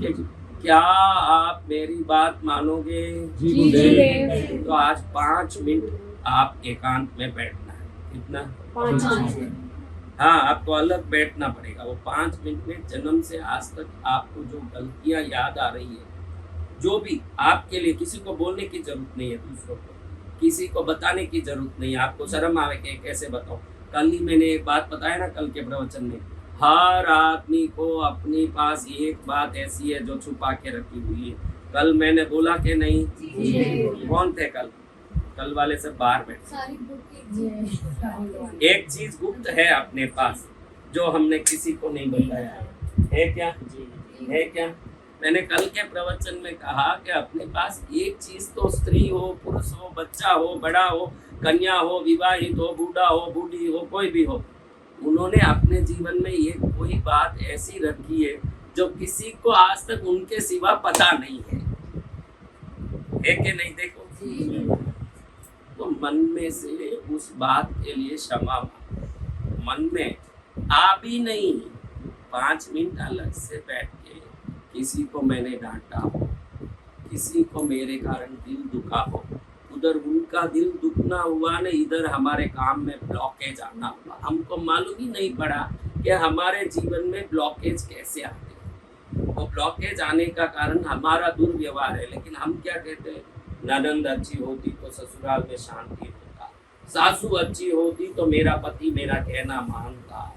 कि क्या आप मेरी बात मानोगे? जी गुरुदेव। तो आज 5 मिनट आप एकांत में बैठना है। कितना? 5 मिनट। हाँ, आपको अलग बैठना पड़ेगा। वो 5 मिनट में जन्म से आज तक आपको जो गलतियां याद आ रही है, जो भी आपके लिए, किसी को बोलने की जरूरत नहीं है, दूसरों को किसी को बताने की जरूरत नहीं है। आपको शर्म आवे कि कैसे बताओ। कल ही मैंने एक बात बताया ना, कल के प्रवचन में, हर आदमी को अपने पास एक बात ऐसी है जो छुपा के रखी हुई है। कल मैंने बोला कि नहीं? कौन थे कल? कल वाले सब बाहर बैठे। एक चीज गुप्त है अपने पास जो हमने किसी को नहीं बताया है क्या? है क्या? मैंने कल के प्रवचन में कहा कि अपने पास एक चीज तो, स्त्री हो, पुरुष हो, बच्चा हो, बड़ा हो, कन्या हो, विवाहित हो, बूढ़ा हो, बूढ़ी हो, कोई भी हो, उन्होंने अपने जीवन में ये कोई बात ऐसी रखी है जो किसी को आज तक उनके सिवा पता नहीं है कि नहीं? देखो, तो मन में से उस बात के लिए क्षमा मांगो। मन में आ भी नहीं, 5 मिनट अलग से बैठ के, किसी को मैंने डांटा हो, किसी को मेरे कारण दिल दुखा हो, उधर उनका दिल दुखना हुआ ना, इधर हमारे काम में ब्लॉकेज आना हुआ। हमको मालूम ही नहीं पड़ा कि हमारे जीवन में ब्लॉकेज कैसे आते हैं। वो ब्लॉकेज आने का कारण हमारा दुर्व्यवहार है। लेकिन हम क्या कहते हैं? ननंद अच्छी होती तो ससुराल में शांति होता, सासू अच्छी होती तो मेरा पति मेरा कहना मानता,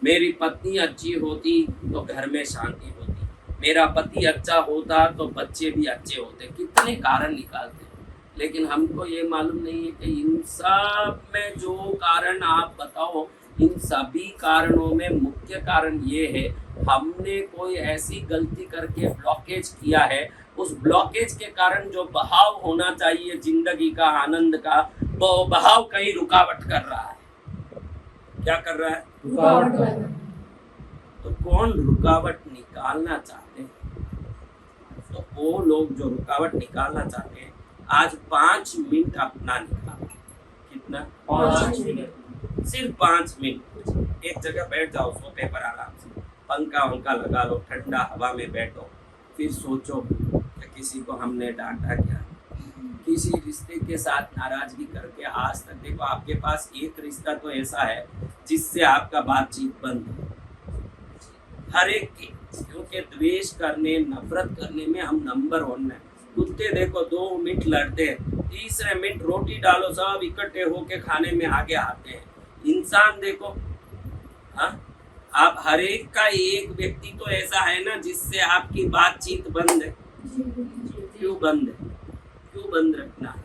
मेरी पत्नी अच्छी होती तो घर में शांति होती, मेरा पति अच्छा होता तो बच्चे भी अच्छे होते। कितने कारण निकालते हैं, लेकिन हमको ये मालूम नहीं है कि इन सब में जो कारण आप बताओ, इन सभी कारणों में मुख्य कारण ये है, हमने कोई ऐसी गलती करके ब्लॉकेज किया है। उस ब्लॉकेज के कारण जो बहाव होना चाहिए जिंदगी का, आनंद का, वो बहाव कहीं रुकावट कर रहा है। क्या कर रहा है? रुकावट कर रहा है। तो कौन रुकावट निकालना चाहते हैं? तो वो लोग जो रुकावट निकालना चाहते हैं, आज 5 मिनट अपना निकालो। कितना? 5 मिनट। सिर्फ 5 मिनट एक जगह बैठ जाओ, सोफे पर आराम से, पंखा वंखा लगा लो, ठंडा हवा में बैठो, फिर सोचो कि किसी को हमने डांटा क्या, किसी रिश्ते के साथ नाराजगी करके आज तक। देखो, आपके पास एक रिश्ता तो ऐसा है जिससे आपका बातचीत बंद है, हर एक की, क्योंकि द्वेष करने, नफरत करने में हम नंबर 1 है। कुत्ते देखो 2 मिनट लड़ते हैं, तीसरे मिनट रोटी डालो सब इकट्ठे होके खाने में आगे आते हैं। इंसान देखो, हाँ, आप हर एक का एक व्यक्ति तो ऐसा है ना जिससे आपकी बातचीत बंद है। क्यों बंद है? क्यों बंद रखना है?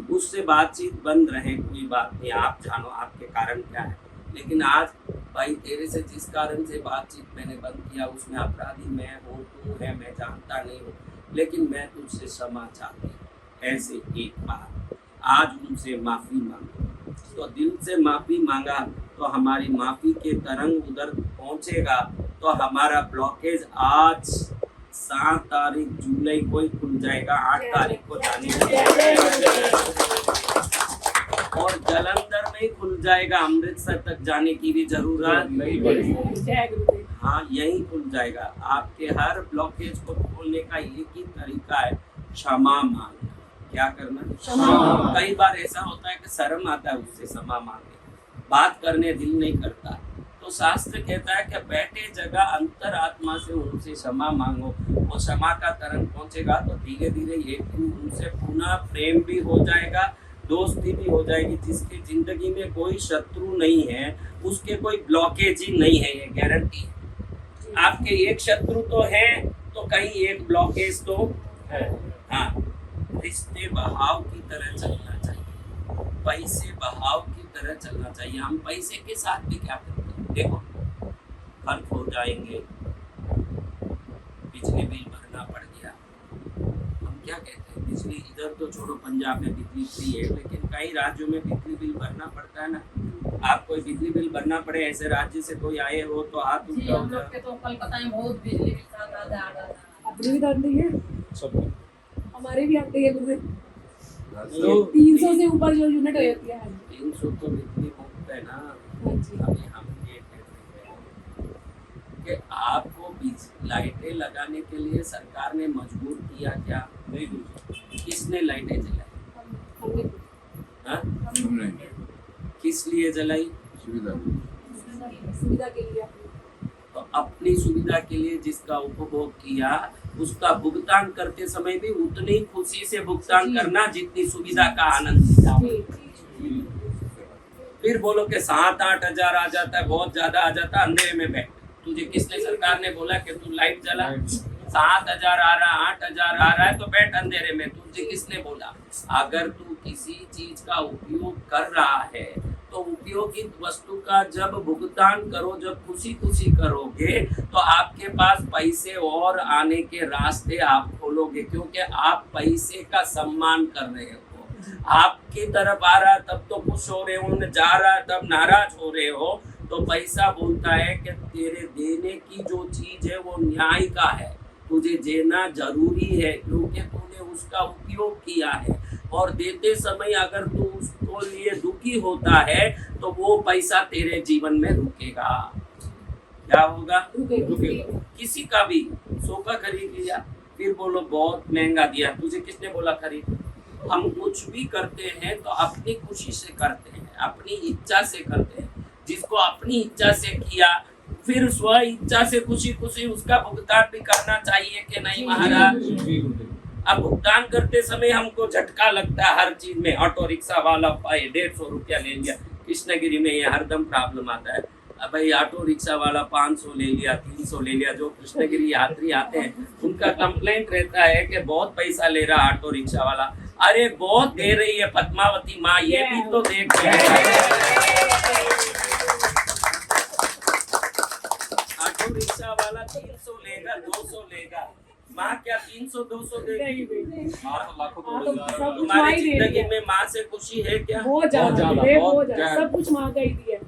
उससे बातचीत बंद रहे, कोई बात नहीं, आप जानो आपके कारण क्या है। लेकिन आज भाई, तेरे से जिस कारण से बातचीत मैंने बंद किया, उसमें अपराधी मैं हूँ, तू है, मैं जानता नहीं हूँ, लेकिन मैं तुझसे क्षमा चाहती हूँ। ऐसे एक बार आज उनसे माफी मांगो। तो दिल से माफी मांगा तो हमारी माफी के तरंग उधर पहुंचेगा, तो हमारा ब्लॉकेज आज 7 तारीख जुलाई को ही खुल जाएगा, 8 तारीख को जाने और जलंधर में ही खुल जाएगा। अमृतसर तक जाने की भी जरूरत नहीं पड़ेगी। हाँ, यही खुल जाएगा। आपके हर ब्लॉकेज को खोलने का एक ही तरीका है, क्षमा मांगना। क्या करना? क्षमा। कई बार ऐसा होता है कि शर्म आता है उससे क्षमा मांगने, बात करने दिल नहीं करता, तो शास्त्र कहता है कि बैठे जगह अंतर आत्मा से उनसे क्षमा मांगो। वो क्षमा का तरंग पहुंचेगा तो धीरे धीरे ये उनसे पुनः प्रेम भी हो जाएगा, दोस्ती भी हो जाएगी। जिसकी जिंदगी में कोई शत्रु नहीं है, उसके कोई ब्लॉकेज ही नहीं है, ये गारंटी है। आपके एक शत्रु तो है, तो कहीं एक ब्लॉकेज तो है। हाँ, रिश्ते बहाव की तरह चलना चाहिए, पैसे बहाव की तरह चलना चाहिए। हम पैसे के साथ भी क्या करते हैं? देखो, खर्च हो जाएंगे, बिजली बिल भरना पड़ गया, हम क्या कहते हैं? बिजली इधर तो छोड़ो, पंजाब में बिजली फ्री है, लेकिन कई राज्यों में बिजली बिल भरना पड़ता है ना। आप कोई बिजली बिल भरना पड़े ऐसे राज्य से कोई आए हो तो हाथ उठाओ। हम लोग के तो कलकत्ता में बहुत बिजली बिल का अपने भी आते हैं, सब हमारे भी आते हैं मुझे। तो 300 से ऊपर जो यूनिट हो जाती है। 300 तो बिजली मुफ्त है ना। हाँ जी। अभी हम ये कहते हैं कि आपको लाइटें लगाने के लिए सरकार ने मजबूर किया क्या? नहीं दूसरा किसने लाइटें जलाई? हमने हाँ? हमने किस लिए जलाई? सुविधा सुविधा के लिए तो अपनी सुविधा के लिए जिसका उपभोग किया उसका भुगतान करते समय भी उतनी खुशी से भुगतान जी। करना जितनी सुविधा का आनंद लिया। जी फिर बोलो कि 7-8 हजार आ जाता है, बहुत ज्यादा आ जाता है, अंधेरे में बैठ। तुझे किसने सरकार ने बोला कि तू लाइट जला? 7 हजार आ रहा, 8 हजार आ रहा है तो बैठ अंधेरे में। तुझे किसने बोला? अगर तू किसी चीज का उपयोग कर रहा है तो उपयोगित वस्तु का जब भुगतान करो, जब खुशी खुशी करोगे तो आपके पास पैसे और आने के रास्ते आप खोलोगे, क्योंकि आप पैसे का सम्मान कर रहे हो। आपकी तरफ आ रहा तब तो खुश हो रहे हो, जा रहा तब नाराज हो रहे हो। तो पैसा बोलता है कि तेरे देने की जो चीज है वो न्याय का है, तुझे देना जरूरी है क्योंकि तूने उसका उपयोग किया है। और देते समय अगर तू उसको लिए दुखी होता है तो वो पैसा तेरे जीवन में रुकेगा। क्या होगा? रुकेगा। किसी का भी सोफा खरीद लिया, फिर बोलो बहुत महंगा दिया। तुझे किसने बोला खरीद? हम कुछ भी करते हैं तो अपनी खुशी से करते हैं, अपनी इच्छा से करते हैं। जिसको अपनी इच्छा से किया फिर स्व इच्छा से खुशी खुशी उसका भुगतान भी करना चाहिए कि नहीं महाराज? अब भुगतान करते समय हमको झटका लगता है हर चीज में। ऑटो रिक्शा वाला 150 रुपया ले लिया, कृष्णगिरी में ये हरदम प्रॉब्लम आता है। अब भाई ऑटो रिक्शा वाला 500 ले लिया, 300 ले लिया। जो कृष्णगिरी यात्री आते हैं उनका कंप्लेंट रहता है कि बहुत पैसा ले रहा ऑटो रिक्शा वाला। अरे बहुत दे रही है पद्मावती माँ, ये भी तो देख ऑटो रिक्शा वाला 300 लेगा, 200 लेगा, माँ क्या 300-200 देगी? लाखों हाँ, तो सब कुछ तुम्हारी माँ ही दे रही जिंदगी है। में माँ से खुशी है क्या? बहुत ज्यादा बहुत ज्यादा सब कुछ माँ का ही दिया,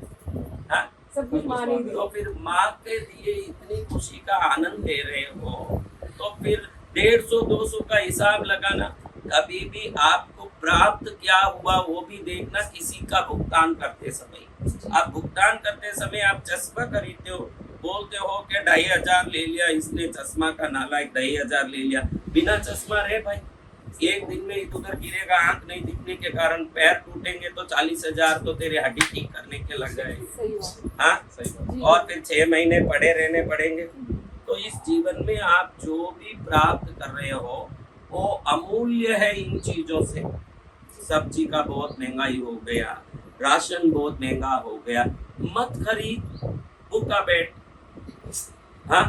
हाँ? सब कुछ माँ ने ही दिया। तो फिर माँ के लिए इतनी खुशी का आनंद ले रहे हो तो फिर 150-200 का हिसाब लगाना। कभी भी आपको प्राप्त क्या हुआ वो भी देखना किसी का भुगतान करते समय। आप भुगतान करते समय आप चश्मा खरीदते हो, बोलते हो कि 2500 ले लिया इसने चश्मा का नालायक, 2500 ले लिया। बिना चश्मा रहे भाई, एक दिन में इधर गिरेगा, आंख नहीं दिखने के कारण पैर टूटेंगे तो 40,000 तो तेरे हड्डी ठीक करने के लग गए। सही बात। हाँ, सही बात। जी। और फिर 6 महीने पड़े रहने पड़ेंगे। तो इस जीवन में आप जो भी प्राप्त कर रहे हो वो अमूल्य है। इन चीजों से सब्जी का बहुत महंगाई हो गया, राशन बहुत महंगा हो गया, मत खरीद, भूखा बैठ। हाँ,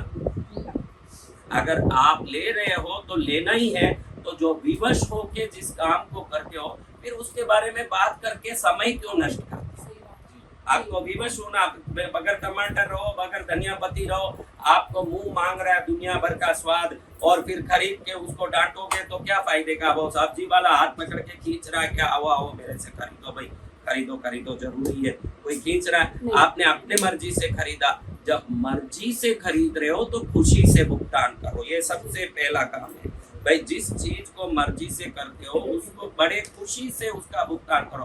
अगर आप ले रहे हो तो लेना ही है। तो जो विवश हो के जिस काम को करते हो फिर उसके बारे में बात करके समय क्यों नष्ट करते? सही बात। आपको विवश होना, बगैर टमाटर रहो, बगैर धनिया पत्ती रहो, आपको मुंह मांग रहा है दुनिया भर का स्वाद और फिर खरीद के उसको डांटोगे तो क्या फायदे का? वो सब्जी वाला हाथ पकड़ के खींच रहा है, क्या आओ मेरे से खरीदो भाई, खरीदो खरीदो जरूरी है। कोई खींच रहा है, नहीं। आपने अपने मर्जी से खरीदा। जब मर्जी से खरीद रहे हो तो खुशी से भुगतान करो, ये सबसे पहला काम है भाई। जिस चीज को मर्जी से करते हो उसको बड़े खुशी से उसका भुगतान करो।